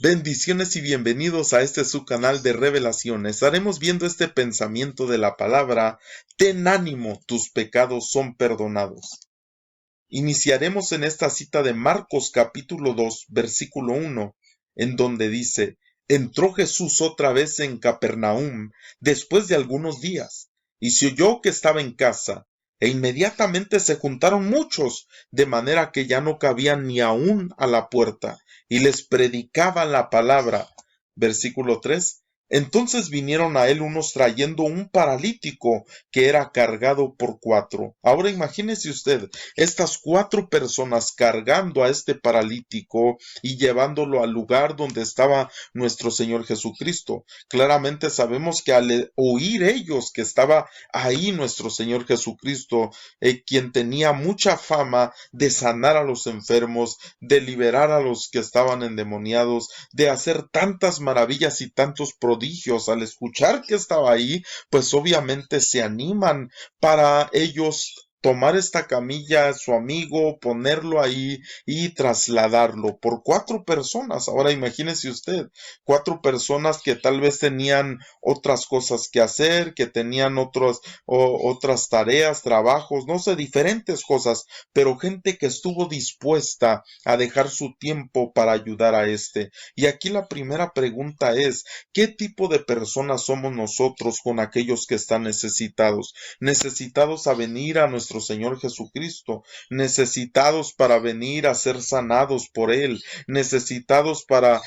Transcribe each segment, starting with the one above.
Bendiciones y bienvenidos a este su canal de revelación. Estaremos viendo este pensamiento de la palabra: ten ánimo, tus pecados son perdonados. Iniciaremos en esta cita de Marcos capítulo 2, versículo 1, en donde dice: entró Jesús otra vez en Capernaum después de algunos días, y se oyó que estaba en casa, e inmediatamente se juntaron muchos, de manera que ya no cabían ni aún a la puerta, y les predicaban la palabra. Versículo 3. Entonces vinieron a él unos trayendo un paralítico que era cargado por cuatro. Ahora imagínese usted, estas cuatro personas cargando a este paralítico y llevándolo al lugar donde estaba nuestro Señor Jesucristo. Claramente sabemos que al oír ellos que estaba ahí nuestro Señor Jesucristo, quien tenía mucha fama de sanar a los enfermos, de liberar a los que estaban endemoniados, de hacer tantas maravillas y tantos prodigios, al escuchar que estaba ahí, pues obviamente se animan para ellos tomar esta camilla a su amigo, ponerlo ahí y trasladarlo por cuatro personas. Ahora imagínese usted, cuatro personas que tal vez tenían otras cosas que hacer, que tenían otras tareas, trabajos, no sé, diferentes cosas, pero gente que estuvo dispuesta a dejar su tiempo para ayudar a este. Y aquí la primera pregunta es: ¿qué tipo de personas somos nosotros con aquellos que están necesitados? Necesitados a venir a nuestro Señor Jesucristo, necesitados para venir a ser sanados por Él, necesitados para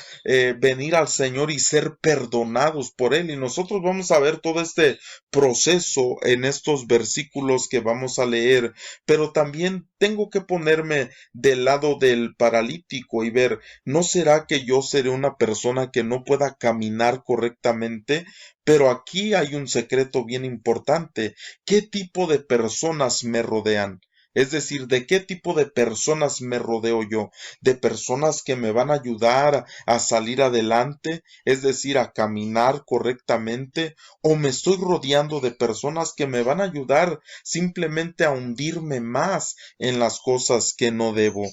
venir al Señor y ser perdonados por Él. Y nosotros vamos a ver todo este proceso en estos versículos que vamos a leer, pero también tengo que ponerme del lado del paralítico y ver, ¿no será que yo seré una persona que no pueda caminar correctamente? Pero aquí hay un secreto bien importante: ¿qué tipo de personas me rodean? Es decir, ¿de qué tipo de personas me rodeo yo? ¿De personas que me van a ayudar a salir adelante? Es decir, a caminar correctamente. ¿O me estoy rodeando de personas que me van a ayudar simplemente a hundirme más en las cosas que no debo?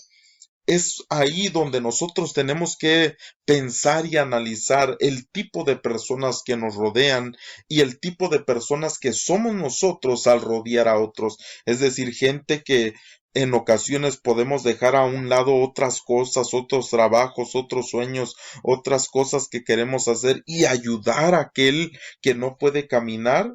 Es ahí donde nosotros tenemos que pensar y analizar el tipo de personas que nos rodean y el tipo de personas que somos nosotros al rodear a otros. Es decir, gente que en ocasiones podemos dejar a un lado otras cosas, otros trabajos, otros sueños, otras cosas que queremos hacer y ayudar a aquel que no puede caminar.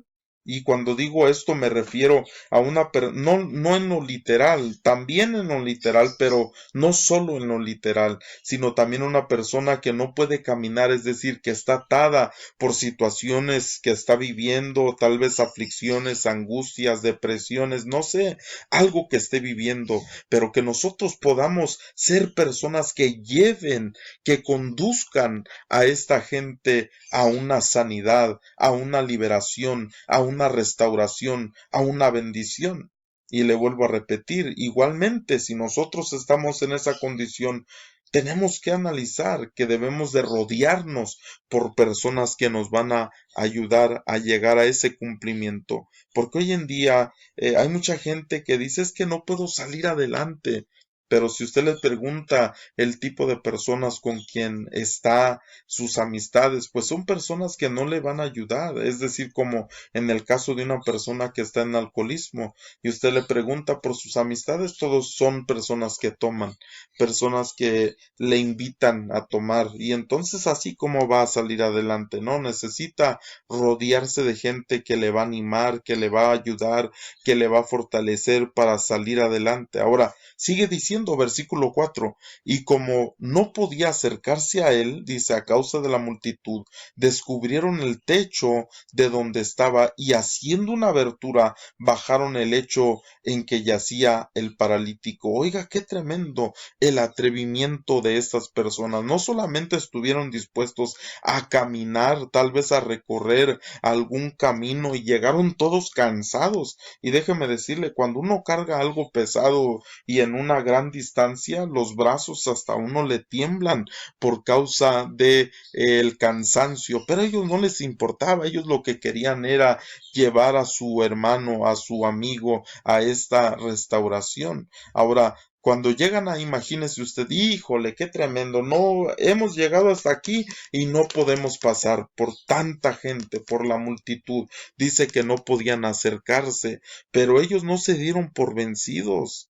Y cuando digo esto me refiero a no en lo literal, también en lo literal, pero no solo en lo literal, sino también una persona que no puede caminar, es decir, que está atada por situaciones que está viviendo, tal vez aflicciones, angustias, depresiones, no sé, algo que esté viviendo, pero que nosotros podamos ser personas que lleven, que conduzcan a esta gente a una sanidad, a una liberación, a una restauración, a una bendición. Y le vuelvo a repetir, igualmente, si nosotros estamos en esa condición, tenemos que analizar que debemos de rodearnos por personas que nos van a ayudar a llegar a ese cumplimiento. Porque hoy en día hay mucha gente que dice: es que no puedo salir adelante. Pero si usted le pregunta el tipo de personas con quien está, sus amistades, pues son personas que no le van a ayudar. Es decir, como en el caso de una persona que está en alcoholismo y usted le pregunta por sus amistades, todos son personas que toman, personas que le invitan a tomar, y entonces así como va a salir adelante, ¿no? Necesita rodearse de gente que le va a animar, que le va a ayudar, que le va a fortalecer para salir adelante. Ahora, sigue diciendo versículo 4: y como no podía acercarse a él, dice, a causa de la multitud, descubrieron el techo de donde estaba y haciendo una abertura bajaron el lecho en que yacía el paralítico. Oiga, qué tremendo el atrevimiento de estas personas. No solamente estuvieron dispuestos a caminar, tal vez a recorrer algún camino, y llegaron todos cansados. Y déjeme decirle, cuando uno carga algo pesado y en una gran distancia, los brazos hasta uno le tiemblan por causa de el cansancio, pero a ellos no les importaba. Ellos lo que querían era llevar a su hermano, a su amigo, a esta restauración. Ahora, Cuando llegan a, imagínese usted, híjole, qué tremendo, no, hemos llegado hasta aquí y no podemos pasar por tanta gente, por la multitud. Dice que no podían acercarse, pero ellos no se dieron por vencidos.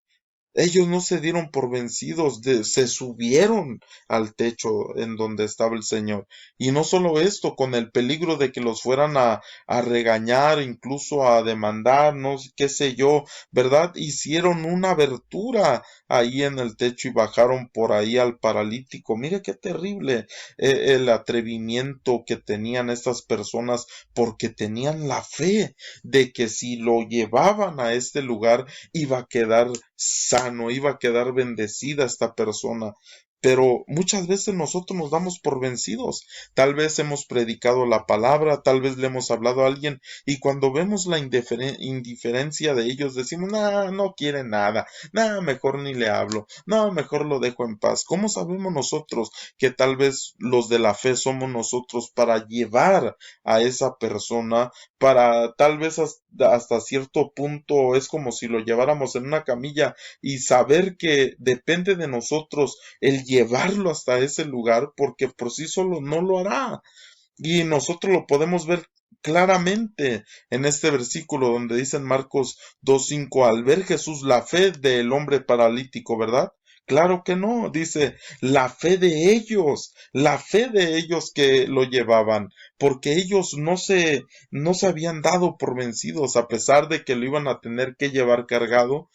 Ellos no se dieron por vencidos, se subieron al techo en donde estaba el Señor. Y no solo esto, con el peligro de que los fueran a regañar, incluso a demandar, no sé qué sé yo, ¿verdad? Hicieron una abertura ahí en el techo y bajaron por ahí al paralítico. Mire qué terrible el atrevimiento que tenían estas personas, porque tenían la fe de que si lo llevaban a este lugar, iba a quedar sano, iba a quedar bendecida esta persona. Pero muchas veces nosotros nos damos por vencidos. Tal vez hemos predicado la palabra, tal vez le hemos hablado a alguien y cuando vemos la indiferencia de ellos decimos, no, no quiere nada, no, mejor ni le hablo, no, mejor lo dejo en paz. ¿Cómo sabemos nosotros que tal vez los de la fe somos nosotros para llevar a esa persona, para tal vez hasta cierto punto es como si lo lleváramos en una camilla y saber que depende de nosotros el llevarlo hasta ese lugar porque por sí solo no lo hará? Y nosotros lo podemos ver claramente en este versículo donde dice en Marcos 2:5, al ver Jesús la fe del hombre paralítico, ¿verdad? Claro que no, dice la fe de ellos que lo llevaban, porque ellos no se habían dado por vencidos, a pesar de que lo iban a tener que llevar cargado.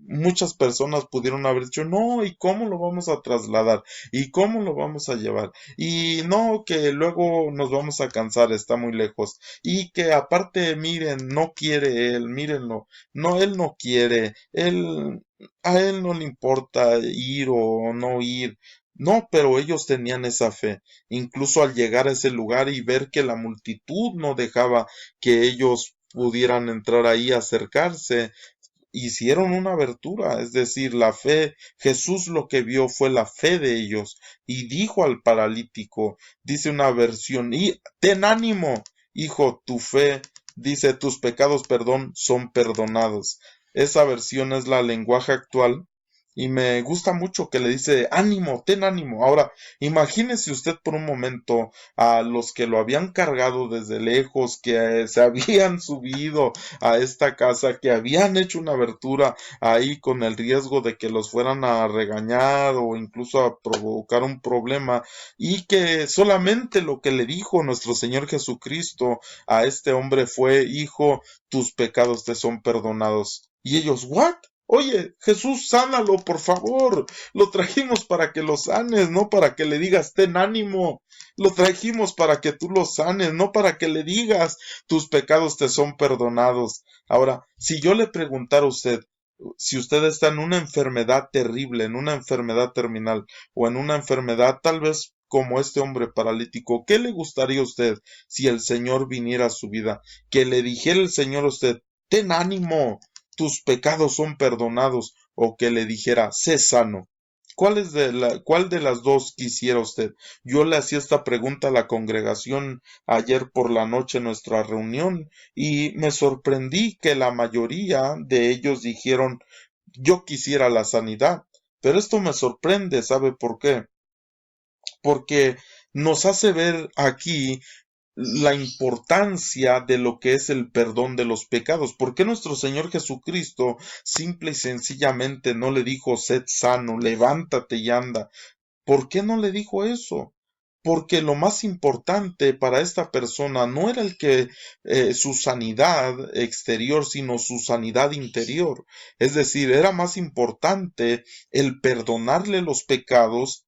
Muchas personas pudieron haber dicho, no, ¿y cómo lo vamos a trasladar? ¿Y cómo lo vamos a llevar? Y no, que luego nos vamos a cansar, está muy lejos. Y que aparte, miren, no quiere él, mírenlo. No, él no quiere. A él no le importa ir o no ir. No, pero ellos tenían esa fe. Incluso al llegar a ese lugar y ver que la multitud no dejaba que ellos pudieran entrar ahí, acercarse, hicieron una abertura, es decir, la fe, Jesús lo que vio fue la fe de ellos y dijo al paralítico, dice una versión, y ten ánimo, hijo, tu fe, dice, tus pecados, perdón, son perdonados. Esa versión es la lenguaje actual. Y me gusta mucho que le dice, ánimo, ten ánimo. Ahora, imagínese usted por un momento a los que lo habían cargado desde lejos, que se habían subido a esta casa, que habían hecho una abertura ahí con el riesgo de que los fueran a regañar o incluso a provocar un problema, y que solamente lo que le dijo nuestro Señor Jesucristo a este hombre fue, hijo, tus pecados te son perdonados. Y ellos, ¿what? Oye, Jesús, sánalo, por favor. Lo trajimos para que lo sanes, no para que le digas ten ánimo. Lo trajimos para que tú lo sanes, no para que le digas tus pecados te son perdonados. Ahora, si yo le preguntara a usted, si usted está en una enfermedad terrible, en una enfermedad terminal o en una enfermedad tal vez como este hombre paralítico, ¿qué le gustaría a usted si el Señor viniera a su vida? Que le dijera el Señor a usted, ten ánimo, tus pecados son perdonados, o que le dijera, sé sano. ¿Cuál de las dos quisiera usted? Yo le hacía esta pregunta a la congregación ayer por la noche en nuestra reunión y me sorprendí que la mayoría de ellos dijeron, yo quisiera la sanidad. Pero esto me sorprende, ¿sabe por qué? Porque nos hace ver aquí la importancia de lo que es el perdón de los pecados. ¿Por qué nuestro Señor Jesucristo simple y sencillamente no le dijo, sed sano, levántate y anda? ¿Por qué no le dijo eso? Porque lo más importante para esta persona no era el que su sanidad exterior, sino su sanidad interior. Es decir, era más importante el perdonarle los pecados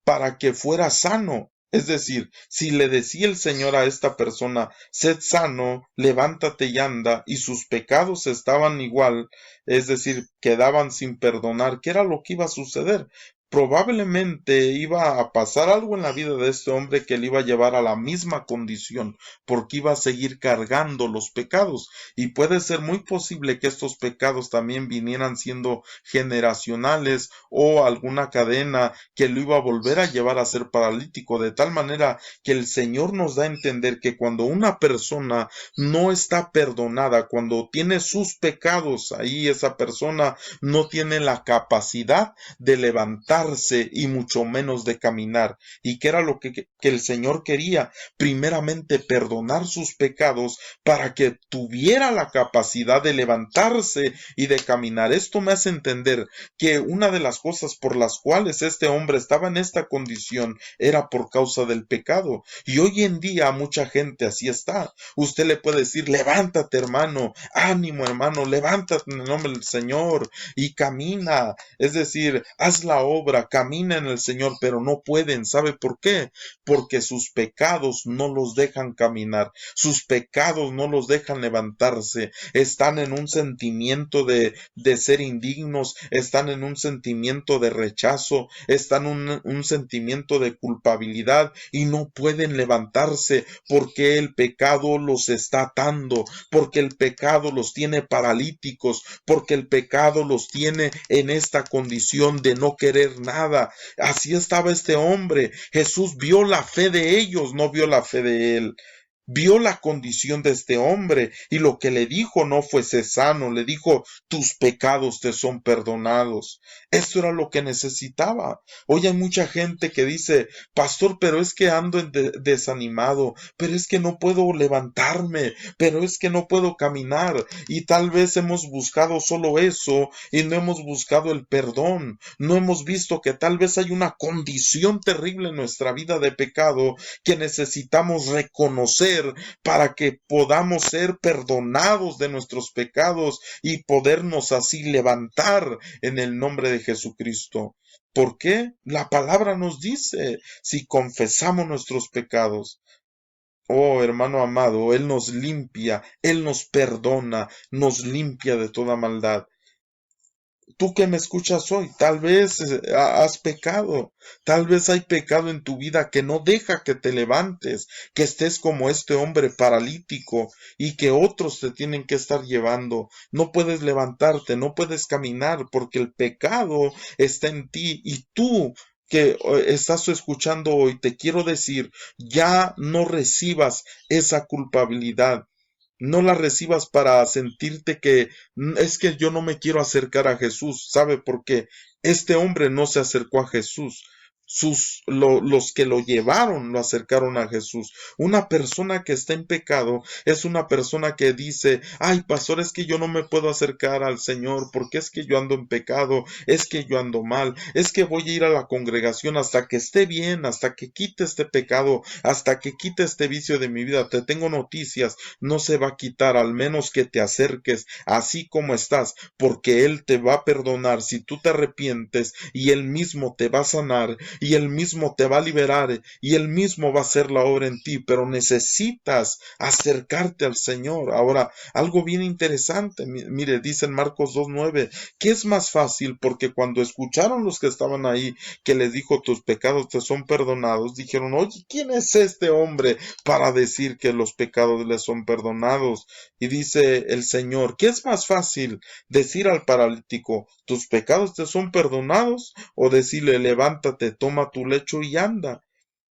para que fuera sano. Es decir, si le decía el Señor a esta persona, sed sano, levántate y anda, y sus pecados estaban igual, es decir, quedaban sin perdonar, ¿qué era lo que iba a suceder? probablemente iba a pasar algo en la vida de este hombre que le iba a llevar a la misma condición, porque iba a seguir cargando los pecados. Y puede ser muy posible que estos pecados también vinieran siendo generacionales o alguna cadena que lo iba a volver a llevar a ser paralítico, de tal manera que el Señor nos da a entender que cuando una persona no está perdonada, cuando tiene sus pecados ahí, esa persona no tiene la capacidad de levantarse y mucho menos de caminar. ¿Y qué era lo que el Señor quería? Primeramente perdonar sus pecados para que tuviera la capacidad de levantarse y de caminar. Esto me hace entender que una de las cosas por las cuales este hombre estaba en esta condición era por causa del pecado. Y hoy en día mucha gente así está. Usted le puede decir, levántate hermano, ánimo hermano, levántate en el nombre del Señor y camina. Es decir, haz la obra, camina en el Señor, pero no pueden. ¿Sabe por qué? Porque sus pecados no los dejan caminar, sus pecados no los dejan levantarse, están en un sentimiento de ser indignos, están en un sentimiento de rechazo, están en un sentimiento de culpabilidad y no pueden levantarse porque el pecado los está atando, porque el pecado los tiene paralíticos, porque el pecado los tiene en esta condición de no querer nada. Así estaba este hombre. Jesús vio la fe de ellos, no vio la fe de él. Vio la condición de este hombre y lo que le dijo no fue sé sano, le dijo tus pecados te son perdonados. Esto era lo que necesitaba. Hoy hay mucha gente que dice, pastor, pero es que ando desanimado, pero es que no puedo levantarme, pero es que no puedo caminar. Y tal vez hemos buscado solo eso y no hemos buscado el perdón. No hemos visto que tal vez hay una condición terrible en nuestra vida de pecado que necesitamos reconocer para que podamos ser perdonados de nuestros pecados y podernos así levantar en el nombre de Jesucristo. ¿Por qué? La palabra nos dice, si confesamos nuestros pecados, oh hermano amado, Él nos limpia, Él nos perdona, nos limpia de toda maldad. Tú que me escuchas hoy, tal vez has pecado, tal vez hay pecado en tu vida que no deja que te levantes, que estés como este hombre paralítico y que otros te tienen que estar llevando. No puedes levantarte, no puedes caminar porque el pecado está en ti y tú que estás escuchando hoy, te quiero decir, ya no recibas esa culpabilidad. No la recibas para sentirte que es que yo no me quiero acercar a Jesús. ¿Sabe por qué? Este hombre no se acercó a Jesús. Los que lo llevaron lo acercaron a Jesús. Una persona que está en pecado es una persona que dice, ay pastor, es que yo no me puedo acercar al Señor porque es que yo ando en pecado, es que yo ando mal, es que voy a ir a la congregación hasta que esté bien, hasta que quite este pecado, hasta que quite este vicio de mi vida. Te tengo noticias, no se va a quitar, al menos que te acerques así como estás, porque Él te va a perdonar si tú te arrepientes y Él mismo te va a sanar y Él mismo te va a liberar y Él mismo va a hacer la obra en ti, pero necesitas acercarte al Señor. Ahora, algo bien interesante, mire, dice en Marcos 2:9, que es más fácil porque cuando escucharon los que estaban ahí que les dijo tus pecados te son perdonados, dijeron, oye, ¿quién es este hombre para decir que los pecados le son perdonados? Y dice el Señor, ¿qué es más fácil decir al paralítico, tus pecados te son perdonados? O decirle, levántate, toma tu lecho y anda.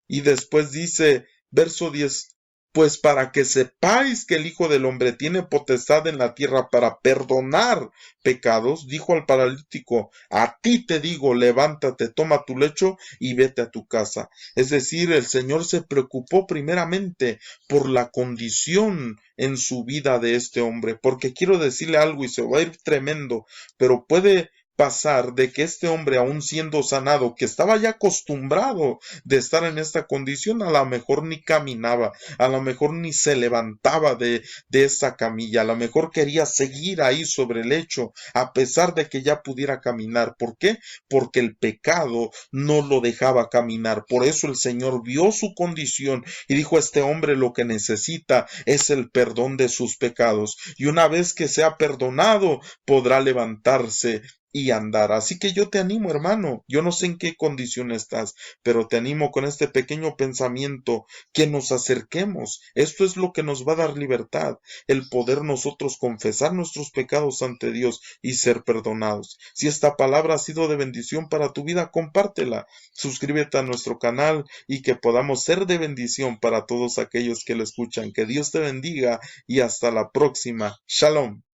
Y después dice, verso 10, pues para que sepáis que el Hijo del Hombre tiene potestad en la tierra para perdonar pecados, dijo al paralítico, a ti te digo, levántate, toma tu lecho y vete a tu casa. Es decir, el Señor se preocupó primeramente por la condición en su vida de este hombre, porque quiero decirle algo y se va a ir tremendo, pero puede pasar de que este hombre, aun siendo sanado, que estaba ya acostumbrado de estar en esta condición, a lo mejor ni caminaba, a lo mejor ni se levantaba de esa camilla, a lo mejor quería seguir ahí sobre el lecho, a pesar de que ya pudiera caminar. ¿Por qué? Porque el pecado no lo dejaba caminar. Por eso el Señor vio su condición y dijo, este hombre lo que necesita es el perdón de sus pecados, y una vez que sea perdonado, podrá levantarse y andar. Así que yo te animo, hermano, yo no sé en qué condición estás, pero te animo con este pequeño pensamiento que nos acerquemos. Esto es lo que nos va a dar libertad, el poder nosotros confesar nuestros pecados ante Dios y ser perdonados. Si esta palabra ha sido de bendición para tu vida, compártela. Suscríbete a nuestro canal y que podamos ser de bendición para todos aquellos que lo escuchan. Que Dios te bendiga y hasta la próxima. Shalom.